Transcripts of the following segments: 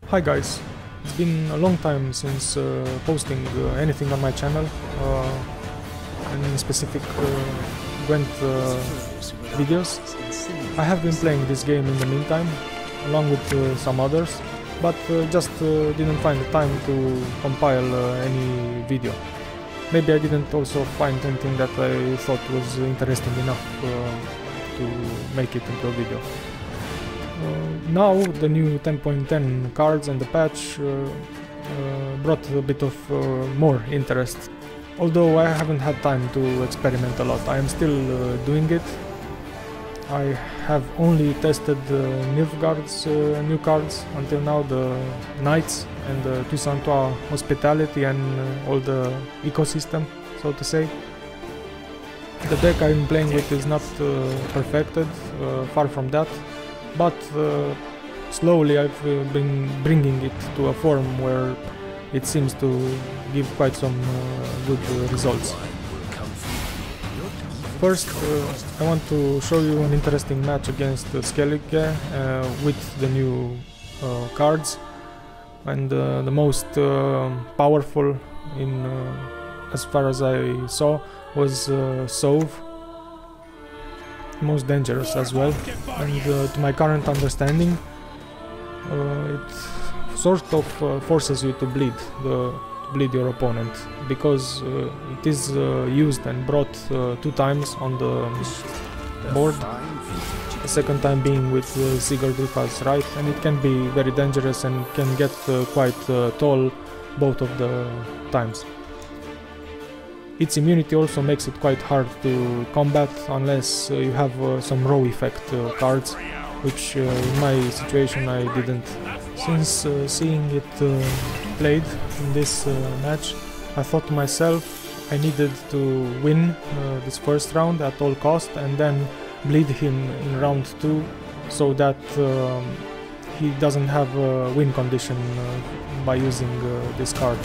Hi guys, it's been a long time since posting anything on my channel, and in specific Gwent videos. I have been playing this game in the meantime, along with some others, but just didn't find the time to compile any video. Maybe I didn't also find anything that I thought was interesting enough to make it into a video. Now the new 10.10 cards and the patch brought a bit of more interest. Although I haven't had time to experiment a lot, I am still doing it. I have only tested Nilfgaard's new cards until now, the Knights and the Toussaintois Hospitality and all the ecosystem, so to say. The deck I'm playing with is not perfected, far from that, but slowly I've been bringing it to a form where it seems to give quite some good results. First, I want to show you an interesting match against Skellige with the new cards, and the most powerful, in as far as I saw, was Sove. Most dangerous as well, and to my current understanding, it sort of forces you to bleed your opponent, because it is used and brought 2 times on the board, the second time being with Sigurd Ulfa's right, and it can be very dangerous and can get quite tall both of the times. Its immunity also makes it quite hard to combat unless you have some row effect cards, which in my situation I didn't. Since seeing it played in this match, I thought to myself I needed to win this first round at all cost and then bleed him in round 2 so that he doesn't have a win condition by using this card.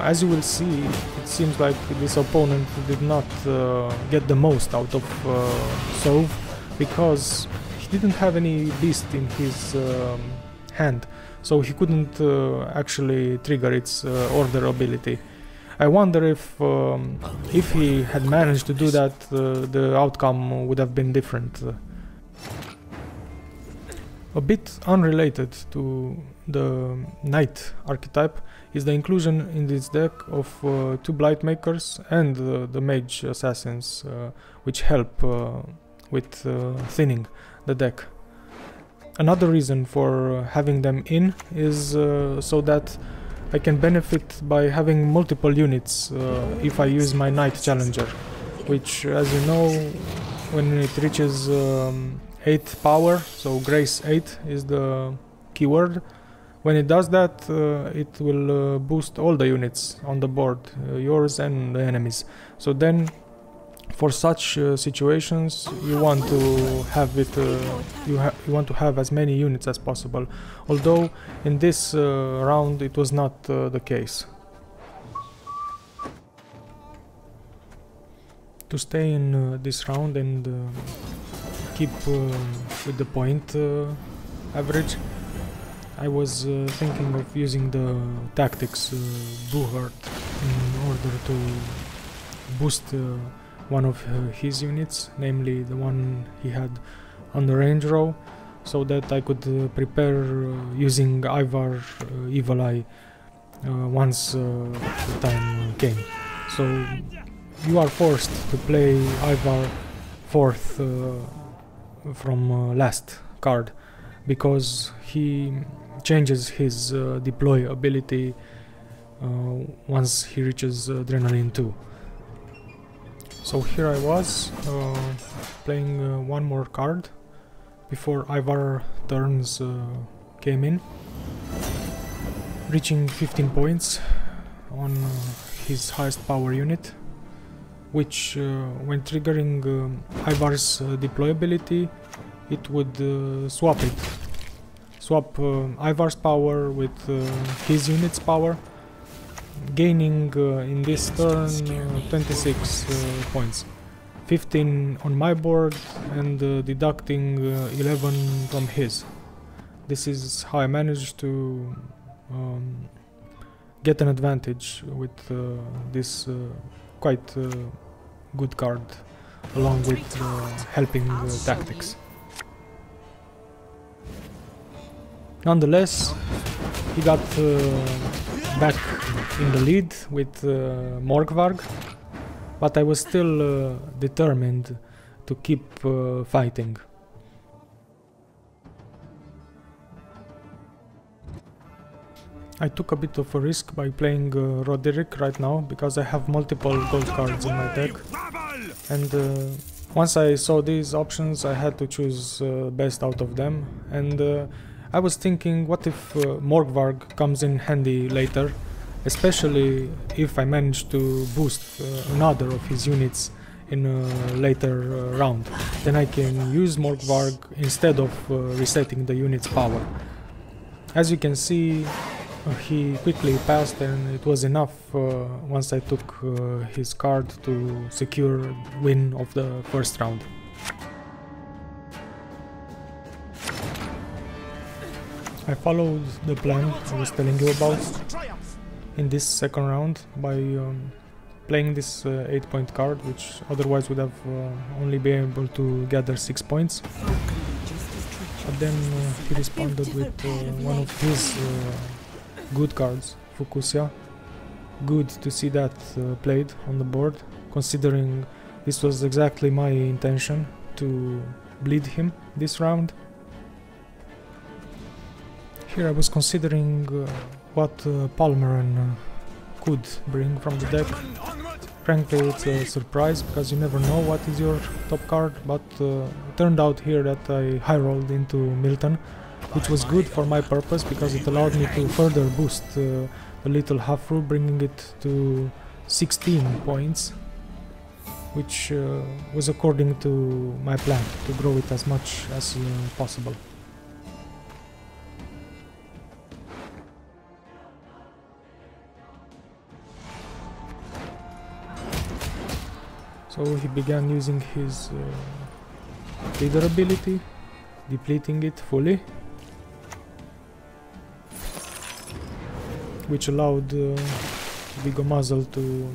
As you will see, it seems like this opponent did not get the most out of Sove, because he didn't have any beast in his hand, so he couldn't actually trigger its order ability. I wonder if he had managed to do that, the outcome would have been different. A bit unrelated to the Knight archetype is the inclusion in this deck of 2 Blightmakers and the Mage Assassins, which help with thinning the deck. Another reason for having them in is so that I can benefit by having multiple units if I use my Knight Challenger, which, as you know, when it reaches 8th power, so Grace 8 is the keyword. When it does that, it will boost all the units on the board, yours and the enemies. So then, for such situations, you want to have it. You want to have as many units as possible. Although in this round it was not the case. To stay in this round and keep with the point average, I was thinking of using the tactics Buhart in order to boost one of his units, namely the one he had on the range row, so that I could prepare using Ivar Evil Eye once the time came. So you are forced to play Ivar 4th from last card, because he changes his deploy ability once he reaches Adrenaline 2. So here I was playing one more card before Ivar turns came in, reaching 15 points on his highest power unit, which when triggering Ivar's deploy ability, it would swap Ivar's power with his unit's power, gaining in this turn 26 points, 15 on my board and deducting 11 from his. this is how I managed to get an advantage with this quite good card, along with helping tactics. Nonetheless, he got back in the lead with Morgvarg, but I was still determined to keep fighting. I took a bit of a risk by playing Roderick right now, because I have multiple gold cards in my deck, and once I saw these options I had to choose best out of them, and I was thinking, what if Morgvarg comes in handy later, especially if I manage to boost another of his units in a later round. Then I can use Morgvarg instead of resetting the unit's power. As you can see, he quickly passed, and it was enough once I took his card to secure win of the first round. I followed the plan I was telling you about in this second round by playing this 8-point card, which otherwise would have only been able to gather 6 points. But then he responded with one of his good cards, Fukusia. Good to see that played on the board, considering this was exactly my intention, to bleed him this round. Here I was considering what Palmeran could bring from the deck. Frankly, it's a surprise, because you never know what is your top card, but it turned out here that I high rolled into Milton, which was good for my purpose, because it allowed me to further boost the little Hafru, bringing it to 16 points, which was according to my plan, to grow it as much as possible. So he began using his leader ability, depleting it fully, which allowed Vigomazel to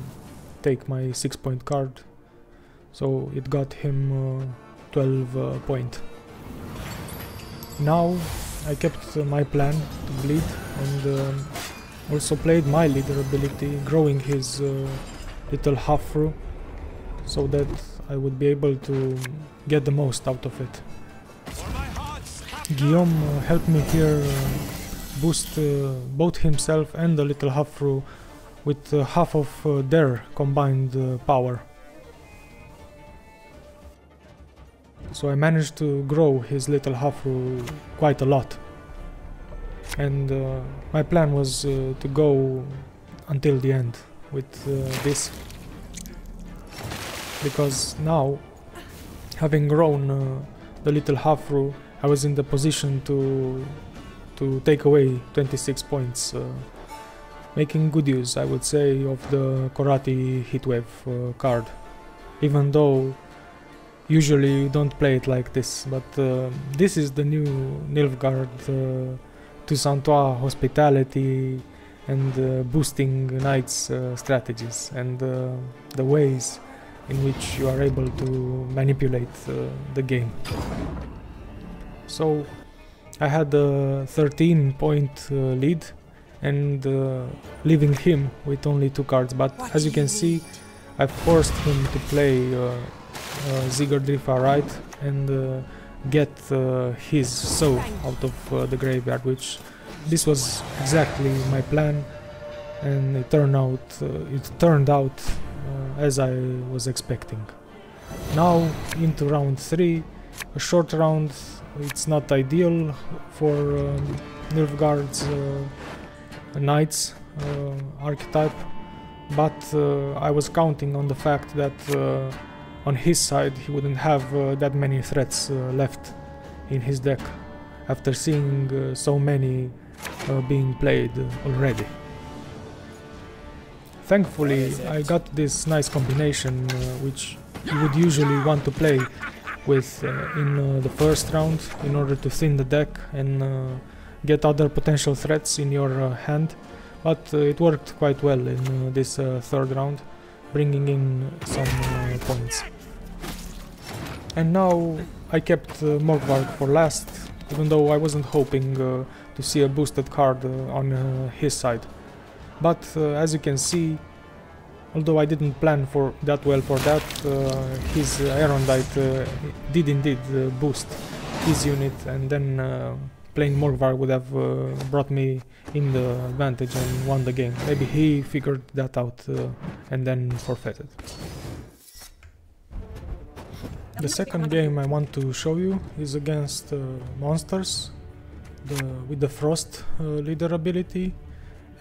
take my 6-point card, so it got him 12 point. Now I kept my plan to bleed, and also played my leader ability, growing his little Hafru, so that I would be able to get the most out of it. Guillaume helped me here boost both himself and the little Hafru with half of their combined power. So I managed to grow his little Hafru quite a lot. And my plan was to go until the end with this. Because now, having grown the little Hafru, I was in the position to take away 26 points, making good use, I would say, of the Karate Heatwave card. Even though usually you don't play it like this, but this is the new Nilfgaard Toussaintois hospitality and boosting Knights strategies, and the ways in which you are able to manipulate the game. So I had a 13-point lead, and leaving him with only 2 cards, but as you can see, I forced him to play Zigardrifa right and get his Sove out of the graveyard, which this was exactly my plan, and it turned out as I was expecting. Now into round 3, a short round. It's not ideal for Nilfgaard's Knights archetype, but I was counting on the fact that on his side he wouldn't have that many threats left in his deck after seeing so many being played already. Thankfully I got this nice combination which you would usually want to play with in the first round in order to thin the deck and get other potential threats in your hand, but it worked quite well in this third round, bringing in some points. And now I kept Morgvarg for last, even though I wasn't hoping to see a boosted card on his side. But as you can see, although I didn't plan for that well for that, his Aerondight did indeed boost his unit, and then playing Morgvarg would have brought me in the advantage and won the game. Maybe he figured that out and then forfeited. The second game I want to show you is against monsters with the Frost leader ability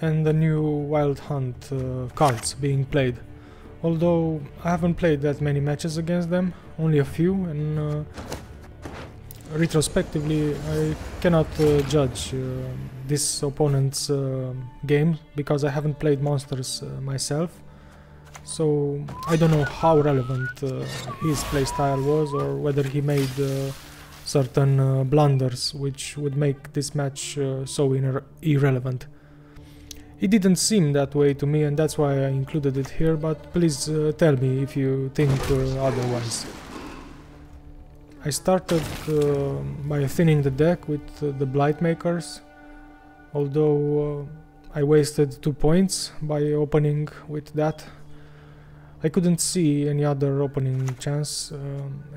and the new Wild Hunt cards being played. Although I haven't played that many matches against them, only a few, and retrospectively I cannot judge this opponent's game because I haven't played monsters myself. So I don't know how relevant his playstyle was, or whether he made certain blunders which would make this match so irrelevant. It didn't seem that way to me, and that's why I included it here, but please tell me if you think otherwise. I started by thinning the deck with the Blightmakers, although I wasted 2 points by opening with that. I couldn't see any other opening chance,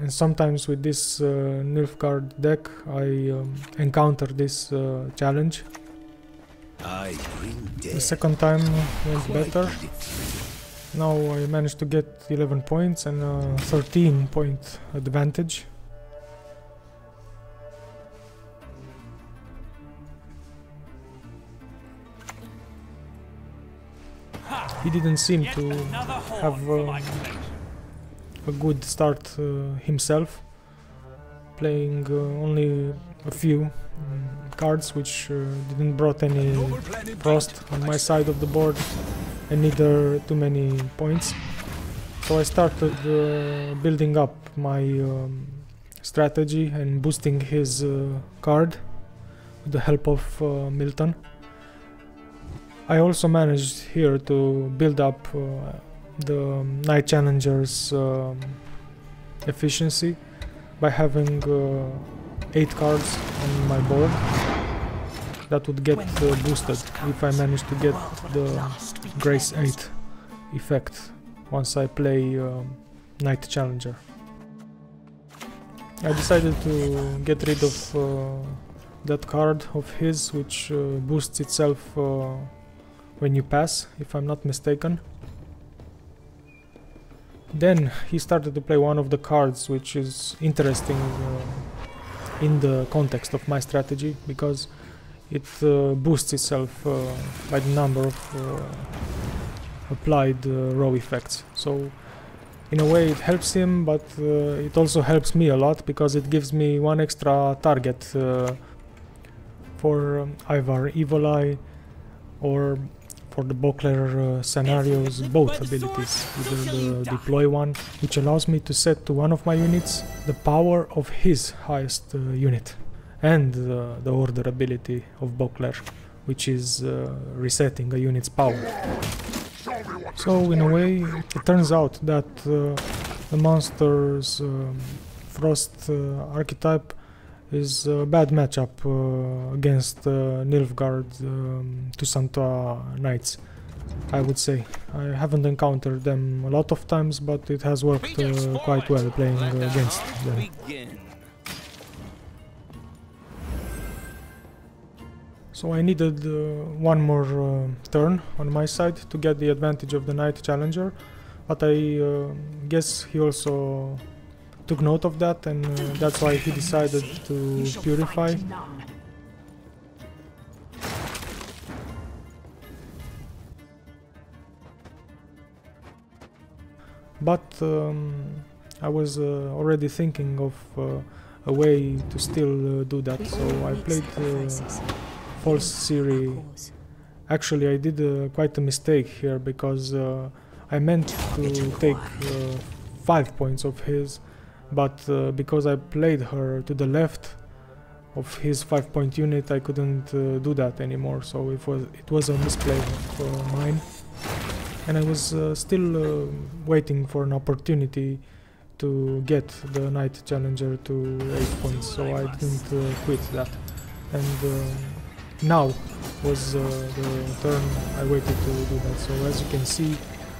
and sometimes with this Nilfgaard deck I encounter this challenge. The second time went better. Now I managed to get 11 points and a 13 point advantage. He didn't seem to have a good start himself, playing only a few cards which didn't brought any frost on my side of the board and neither too many points. So I started building up my strategy and boosting his card with the help of Milton. I also managed here to build up the Knight Challenger's efficiency by having 8 cards on my board that would get boosted if I managed to get the Grace 8 effect once I play Knight Challenger. I decided to get rid of that card of his, which boosts itself when you pass, if I'm not mistaken. Then he started to play one of the cards which is interesting in the context of my strategy, because it boosts itself by the number of applied row effects. So in a way it helps him, but it also helps me a lot, because it gives me one extra target for either Evil Eye or for the Bokler scenarios, both abilities, either the deploy one, which allows me to set to one of my units the power of his highest unit, and the order ability of Bokler, which is resetting a unit's power. So in a way it turns out that the monster's Frost archetype is a bad matchup against Nilfgaard Toussaintois Knights, I would say. I haven't encountered them a lot of times, but it has worked quite well playing against them. So I needed one more turn on my side to get the advantage of the Knight Challenger, but I guess he also took note of that, and that's why he decided to purify. But I was already thinking of a way to still do that, so I played False Siri. Actually, I did quite a mistake here, because I meant to take 5 points of his, but because I played her to the left of his 5-point unit, I couldn't do that anymore, so it was a misplay of mine, and I was still waiting for an opportunity to get the Knight Challenger to 8 points, so I didn't quit that. And now was the turn I waited to do that. So as you can see,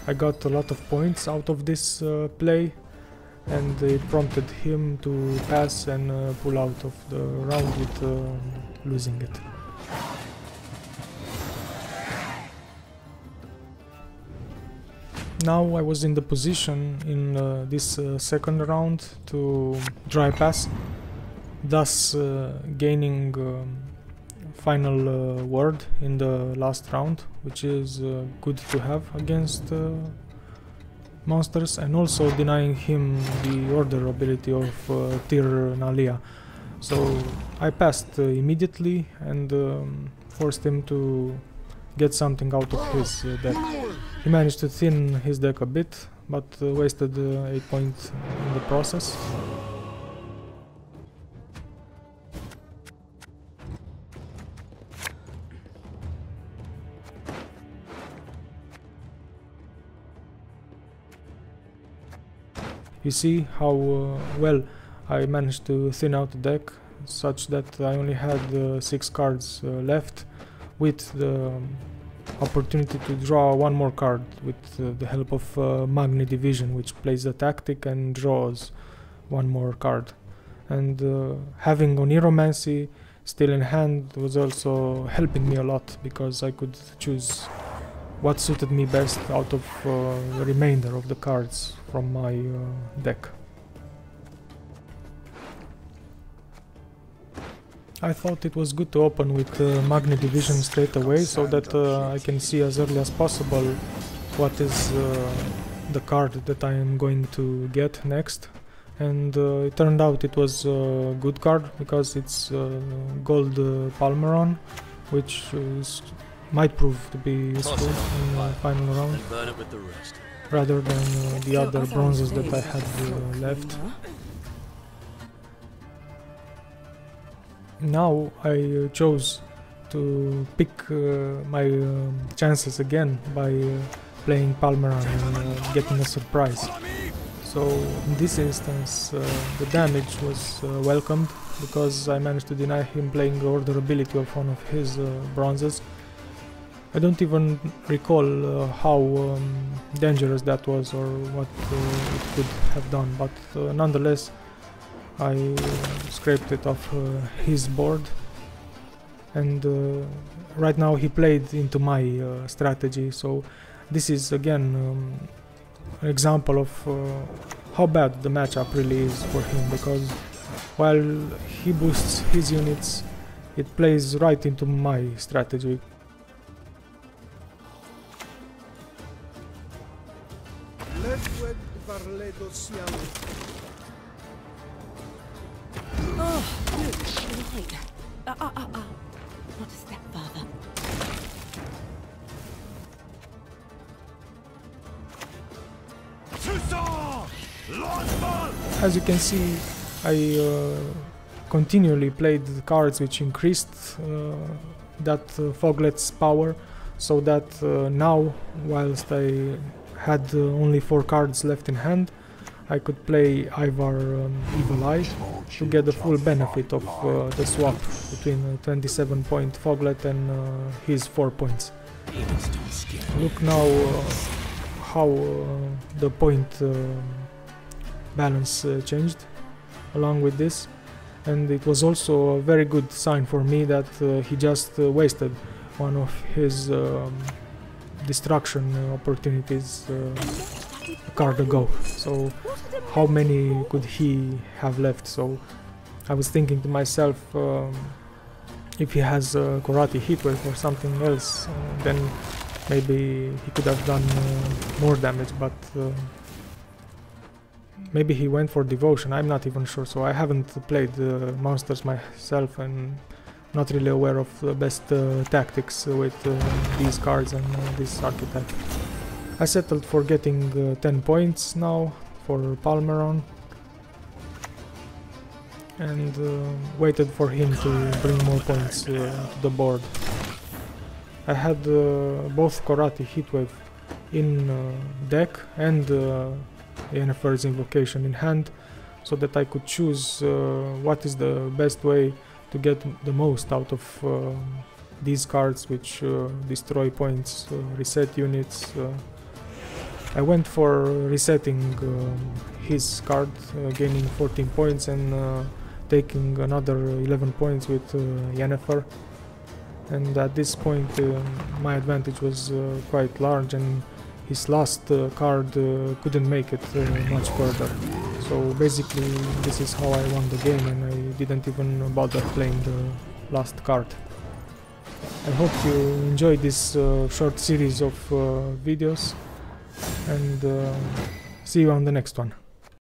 I got a lot of points out of this play, and it prompted him to pass and pull out of the round with losing it. Now I was in the position in this second round to dry pass, thus gaining final word in the last round, which is good to have against monsters, and also denying him the order ability of Tir Nalia. So I passed immediately and forced him to get something out of his deck. He managed to thin his deck a bit, but wasted 8 points in the process. You see how well I managed to thin out the deck, such that I only had 6 cards left, with the opportunity to draw one more card with the help of Magni Division, which plays the tactic and draws one more card. And having Oniromancy still in hand was also helping me a lot, because I could choose what suited me best out of the remainder of the cards from my deck. I thought it was good to open with Magni Division straight away, so that I can see as early as possible what is the card that I am going to get next. And it turned out it was a good card, because it's Gold Palmeron, which might prove to be useful in the final round, rather than the other bronzes that I had left. Now I chose to pick my chances again by playing Palmeron and getting a surprise. So in this instance the damage was welcomed, because I managed to deny him playing the order ability of one of his bronzes. I don't even recall how dangerous that was or what it could have done, but nonetheless I scraped it off his board, and right now he played into my strategy, so this is again an example of how bad the matchup really is for him, because while he boosts his units, it plays right into my strategy. Oh, good night. Not a step further. As you can see, I continually played cards which increased that Foglet's power, so that now, whilst I had only 4 cards left in hand, I could play Ivar Evil Eye to get the full benefit of the swap between a 27-point Foglet and his 4 points. Look now how the point balance changed along with this, and it was also a very good sign for me that he just wasted one of his destruction opportunities a card ago. So how many could he have left? So I was thinking to myself, if he has Karate Heatwave or something else, then maybe he could have done more damage, but maybe he went for Devotion, I'm not even sure. So I haven't played monsters myself and not really aware of the best tactics with these cards and this archetype. I settled for getting 10 points now for Palmeron, and waited for him to bring more points to the board. I had both Karate Heatwave in deck and Yennefer's Invocation in hand, so that I could choose what is the best way to get the most out of these cards, which destroy points, reset units. I went for resetting his card, gaining 14 points and taking another 11 points with Yennefer. And at this point my advantage was quite large, and his last card couldn't make it much further. So basically this is how I won the game, and I didn't even bother playing the last card. I hope you enjoyed this short series of videos, and see you on the next one.